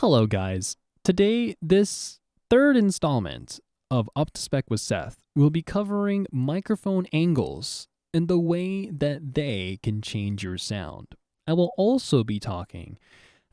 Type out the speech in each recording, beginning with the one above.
Hello, guys. Today, this third installment of Up to Spec with Seth will be covering microphone angles and the way that they can change your sound. I will also be talking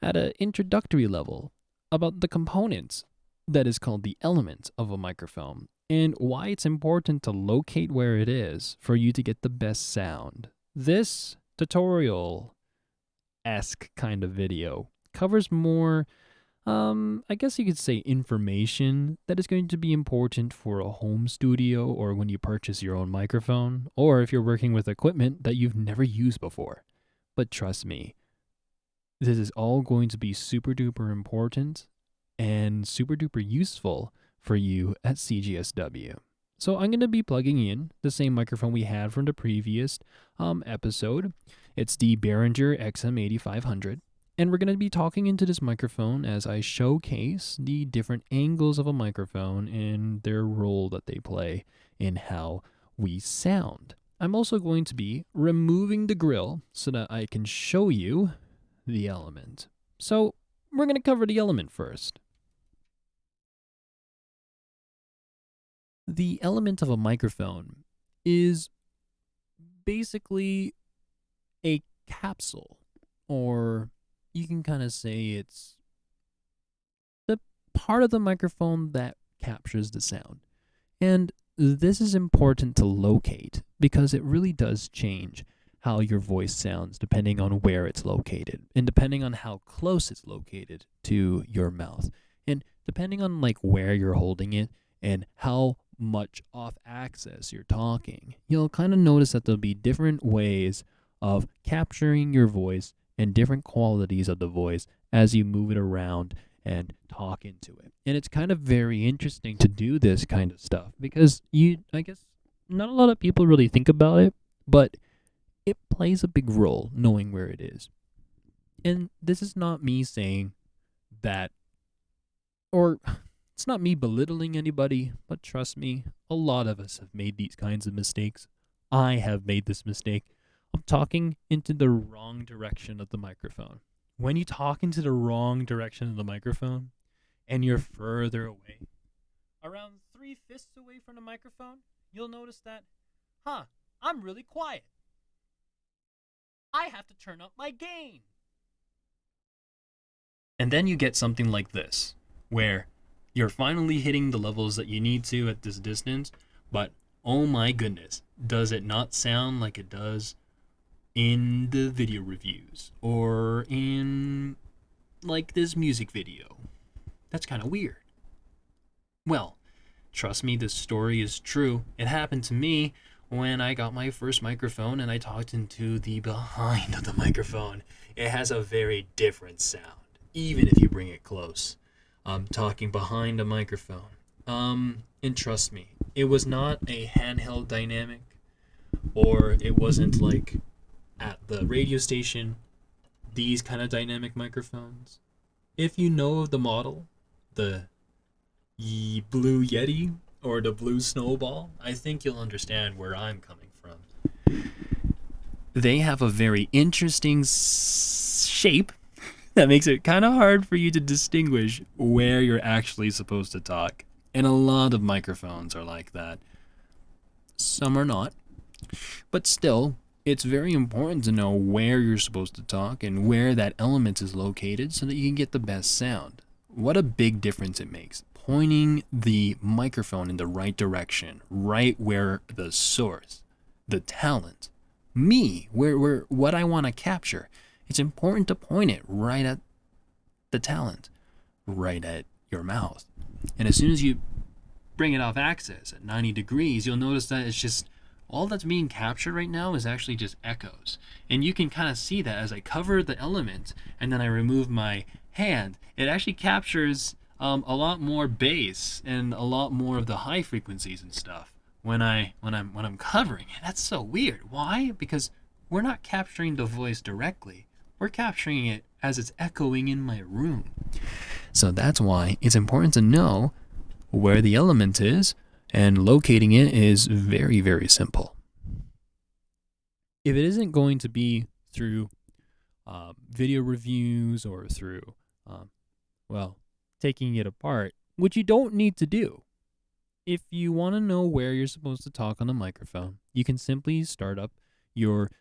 at an introductory level about the components that is called the element of a microphone and why it's important to locate where it is for you to get the best sound. This tutorial-esque kind of video covers more I guess you could say information that is going to be important for a home studio or when you purchase your own microphone, or if you're working with equipment that you've never used before. But trust me, this is all going to be super duper important and super duper useful for you at CGSW. So I'm going to be plugging in the same microphone we had from the previous episode. It's the Behringer XM8500. And we're going to be talking into this microphone as I showcase the different angles of a microphone and their role that they play in how we sound. I'm also going to be removing the grill so that I can show you the element. So we're going to cover the element first. The element of a microphone is basically a capsule, or you can kind of say it's the part of the microphone that captures the sound. And this is important to locate because it really does change how your voice sounds depending on where it's located and depending on how close it's located to your mouth and depending on like where you're holding it and how much off axis you're talking. You'll kind of notice that there'll be different ways of capturing your voice and different qualities of the voice as you move it around and talk into it. And it's kind of very interesting to do this kind of stuff because I guess not a lot of people really think about it, but it plays a big role knowing where it is. And this is not me saying that, or it's not me belittling anybody, but trust me, a lot of us have made these kinds of mistakes. I have made this mistake. I'm talking into the wrong direction of the microphone. When you talk into the wrong direction of the microphone and you're further away, around 3/5 away from the microphone, you'll notice that, I'm really quiet. I have to turn up my gain. And then you get something like this, where you're finally hitting the levels that you need to at this distance, but oh my goodness, does it not sound like it does in the video reviews or in like this music video? That's kind of weird. Well, trust me, this story is true. It happened to me when I got my first microphone and I talked into the behind of the microphone. It has a very different sound, even if you bring it close. Talking behind a microphone. And trust me, it was not a handheld dynamic, or it wasn't like at the radio station, these kind of dynamic microphones. If you know of the model, the Blue Yeti or the Blue Snowball, I think you'll understand where I'm coming from. They have a very interesting shape that makes it kind of hard for you to distinguish where you're actually supposed to talk. And a lot of microphones are like that. Some are not. But still, it's very important to know where you're supposed to talk and where that element is located so that you can get the best sound. What a big difference it makes. Pointing the microphone in the right direction, right where the source, the talent, where what I want to capture. It's important to point it right at the talent, right at your mouth. And as soon as you bring it off axis at 90 degrees, you'll notice that it's just all that's being captured right now is actually just echoes. And you can kind of see that as I cover the element and then I remove my hand, it actually captures a lot more bass and a lot more of the high frequencies and stuff when I'm covering it. That's so weird. Why? Because we're not capturing the voice directly. We're capturing it as it's echoing in my room. So that's why it's important to know where the element is, and locating it is very, very simple. If it isn't going to be through video reviews or through well, taking it apart, which you don't need to do. If you want to know where you're supposed to talk on the microphone, you can simply start up your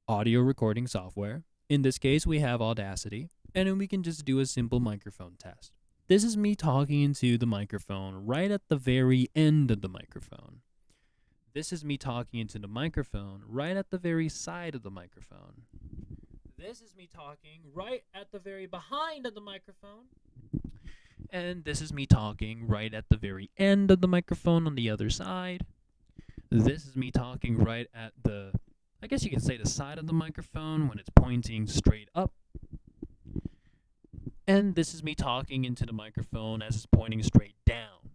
audio recording software. In this case, we have Audacity, and then we can just do a simple microphone test. This is me talking into the microphone right at the very end of the microphone. This is me talking into the microphone right at the very side of the microphone. This is me talking right at the very behind of the microphone. And this is me talking right at the very end of the microphone on the other side. This is me talking right at the, I guess you can say, the side of the microphone when it's pointing straight up. And this is me talking into the microphone as it's pointing straight down.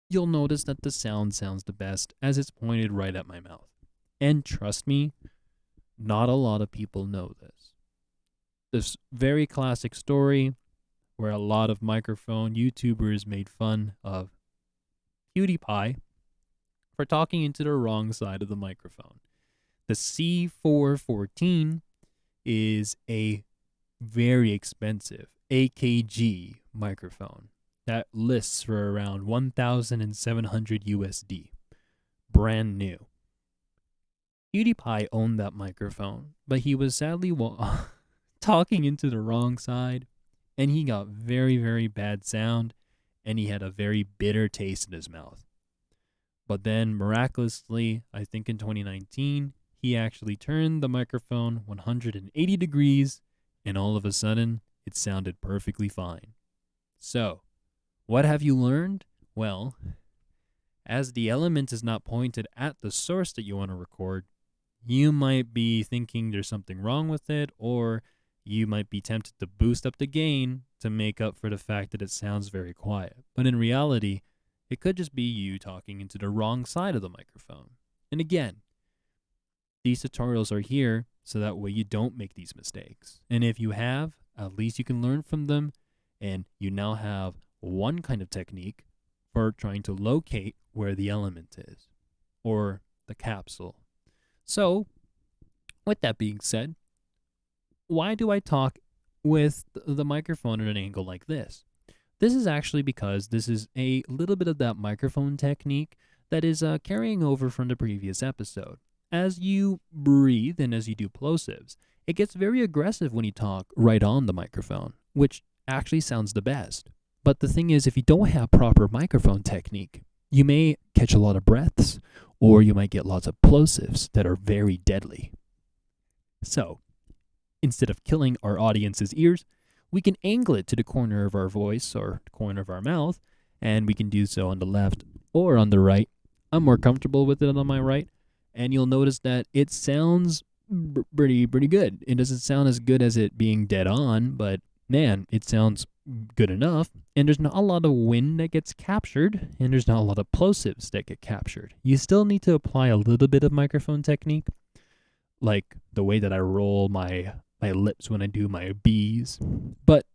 You'll notice that the sound sounds the best as it's pointed right at my mouth. And trust me, not a lot of people know this. This very classic story where a lot of microphone YouTubers made fun of PewDiePie for talking into the wrong side of the microphone. The C414 is a very expensive AKG microphone that lists for around 1,700 USD. Brand new. PewDiePie owned that microphone, but he was sadly talking into the wrong side, and he got very, very bad sound, and he had a very bitter taste in his mouth. But then, miraculously, I think in 2019, he actually turned the microphone 180 degrees, and all of a sudden, it sounded perfectly fine. So, what have you learned? Well, as the element is not pointed at the source that you want to record, you might be thinking there's something wrong with it, or you might be tempted to boost up the gain to make up for the fact that it sounds very quiet. But in reality, it could just be you talking into the wrong side of the microphone. And again, these tutorials are here so that way you don't make these mistakes. And if you have, at least you can learn from them, and you now have one kind of technique for trying to locate where the element is, or the capsule. So, with that being said, why do I talk with the microphone at an angle like this? This is actually because this is a little bit of that microphone technique that is carrying over from the previous episode. As you breathe and as you do plosives, it gets very aggressive when you talk right on the microphone, which actually sounds the best. But the thing is, if you don't have proper microphone technique, you may catch a lot of breaths, or you might get lots of plosives that are very deadly. So, instead of killing our audience's ears, we can angle it to the corner of our voice or the corner of our mouth, and we can do so on the left or on the right. I'm more comfortable with it on my right, and you'll notice that it sounds pretty good. It doesn't sound as good as it being dead on, but man, it sounds good enough, and there's not a lot of wind that gets captured, and there's not a lot of plosives that get captured. You still need to apply a little bit of microphone technique, like the way that I roll my lips when I do my B's, but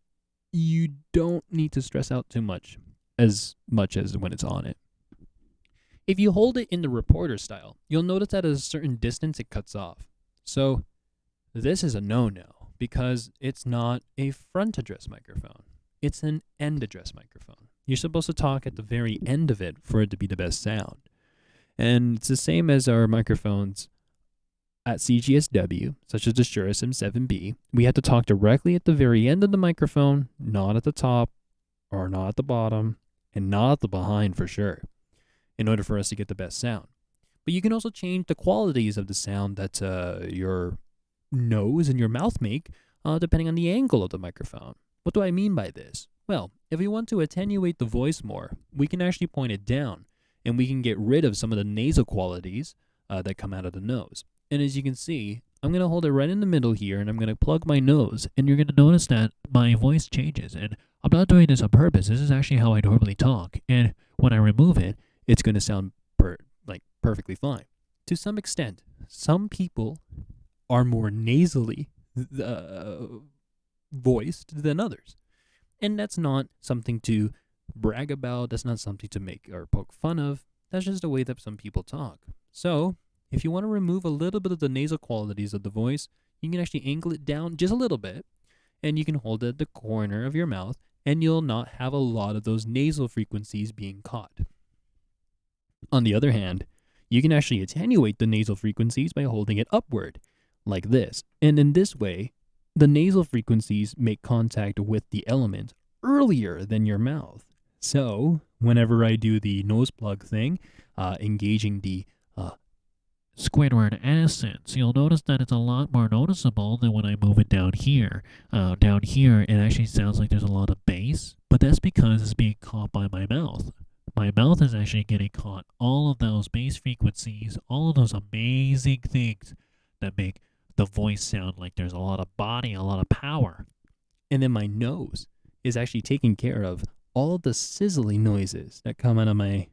you don't need to stress out too much as when it's on it. If you hold it in the reporter style, you'll notice that at a certain distance it cuts off. So this is a no-no because it's not a front address microphone. It's an end address microphone. You're supposed to talk at the very end of it for it to be the best sound. And it's the same as our microphones at CGSW, such as the Shure SM7B. We have to talk directly at the very end of the microphone, not at the top, or not at the bottom, and not at the behind for sure, in order for us to get the best sound. But you can also change the qualities of the sound that your nose and your mouth make, depending on the angle of the microphone. What do I mean by this? Well, if we want to attenuate the voice more, we can actually point it down, and we can get rid of some of the nasal qualities that come out of the nose. And as you can see, I'm going to hold it right in the middle here, and I'm going to plug my nose, and you're going to notice that my voice changes. And I'm not doing this on purpose. This is actually how I normally talk. And when I remove it, it's going to sound perfectly fine. To some extent, some people are more nasally voiced than others. And that's not something to brag about. That's not something to make or poke fun of. That's just the way that some people talk. So, if you want to remove a little bit of the nasal qualities of the voice, you can actually angle it down just a little bit, and you can hold it at the corner of your mouth, and you'll not have a lot of those nasal frequencies being caught. On the other hand, you can actually attenuate the nasal frequencies by holding it upward, like this. And in this way, the nasal frequencies make contact with the element earlier than your mouth. So, whenever I do the nose plug thing, engaging the Squidward accents, you'll notice that it's a lot more noticeable than when I move it down here. Down here, it actually sounds like there's a lot of bass, but that's because it's being caught by my mouth. My mouth is actually getting caught all of those bass frequencies, all of those amazing things that make the voice sound like there's a lot of body, a lot of power. And then my nose is actually taking care of all of the sizzling noises that come out of my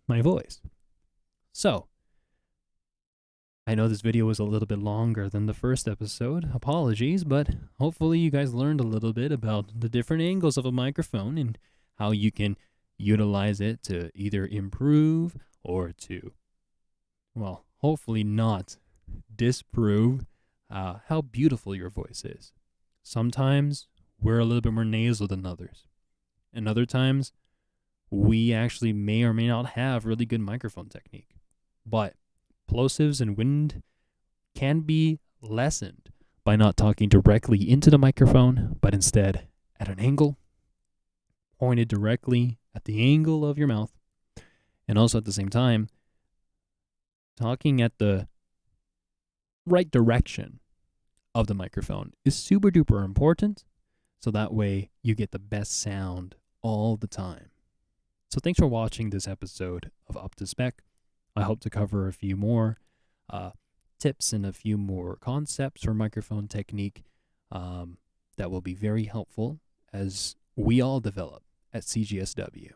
voice. So, I know this video was a little bit longer than the first episode. Apologies, but hopefully you guys learned a little bit about the different angles of a microphone and how you can utilize it to either improve or to, well, hopefully not disprove how beautiful your voice is. Sometimes we're a little bit more nasal than others. And other times, we actually may or may not have really good microphone technique. But plosives and wind can be lessened by not talking directly into the microphone, but instead at an angle, pointed directly at the angle of your mouth, and also at the same time, talking at the right direction of the microphone is super duper important, so that way you get the best sound all the time. So thanks for watching this episode of Up to Spec. I hope to cover a few more tips and a few more concepts for microphone technique that will be very helpful as we all develop at CGSW.